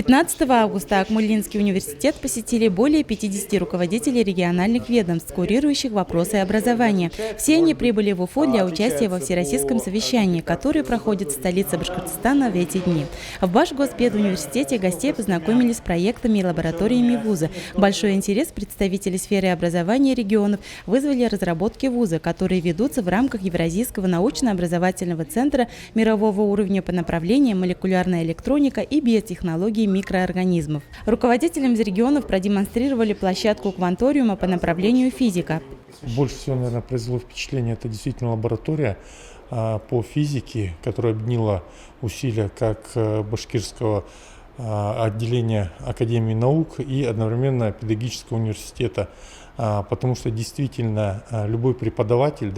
15 августа Акмолинский университет посетили более 50 руководителей региональных ведомств, курирующих вопросы образования. Все они прибыли в Уфу для участия во всероссийском совещании, которое проходит в столице Башкортостана в эти дни. В Башгоспедуниверситете гостей познакомили с проектами и лабораториями вуза. Большой интерес представителей сферы образования регионов вызвали разработки вуза, которые ведутся в рамках Евразийского научно-образовательного центра мирового уровня по направлениям молекулярная электроника и биотехнологии микроорганизмов. Руководителям из регионов продемонстрировали площадку кванториума по направлению физика. Больше всего, наверное, произвело впечатление, это действительно лаборатория по физике, которая объединила усилия как башкирского отделения Академии наук и одновременно педагогического университета. Потому что действительно любой преподаватель,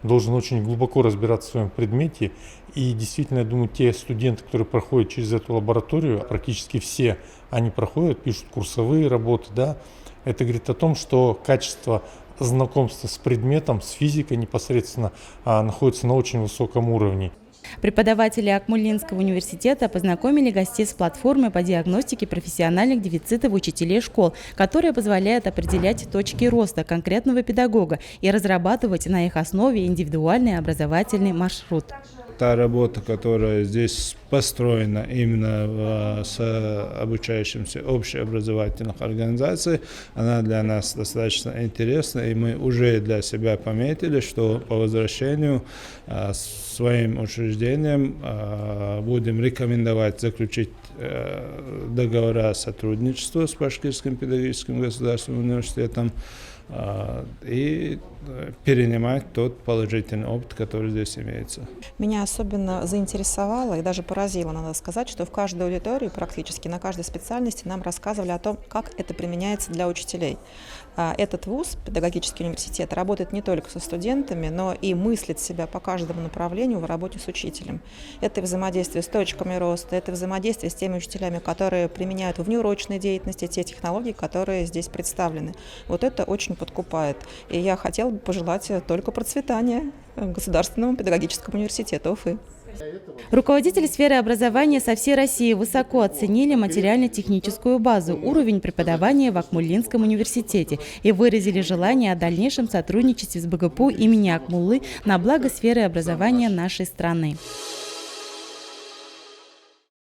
должен очень глубоко разбираться в своем предмете. И действительно, я думаю, те студенты, которые проходят через эту лабораторию, практически все они проходят, пишут курсовые работы. Это говорит о том, что качество знакомства с предметом, с физикой непосредственно находится на очень высоком уровне. Преподаватели Акмолинского университета познакомили гостей с платформой по диагностике профессиональных дефицитов учителей школ, которая позволяет определять точки роста конкретного педагога и разрабатывать на их основе индивидуальный образовательный маршрут. Та работа, которая здесь построена именно с обучающимся общеобразовательных организаций, она для нас достаточно интересна, и мы уже для себя пометили, что по возвращению своим учреждениям будем рекомендовать заключить договора о сотрудничестве с Башкирским педагогическим государственным университетом и перенимать тот положительный опыт, который здесь имеется. Меня особенно заинтересовало и даже поразило, надо сказать, что в каждой аудитории, практически на каждой специальности нам рассказывали о том, как это применяется для учителей. Этот вуз, педагогический университет, работает не только со студентами, но и мыслит себя по каждому направлению в работе с учителем. Это взаимодействие с точками роста, это взаимодействие с теми учителями, которые применяют в внеурочной деятельности те технологии, которые здесь представлены. Вот это очень подкупает. И я хотела бы пожелать только процветания Государственному педагогическому университету Уфы. Руководители сферы образования со всей России высоко оценили материально-техническую базу, уровень преподавания в Акмолинском университете и выразили желание о дальнейшем сотрудничестве с БГПУ имени Акмуллы на благо сферы образования нашей страны.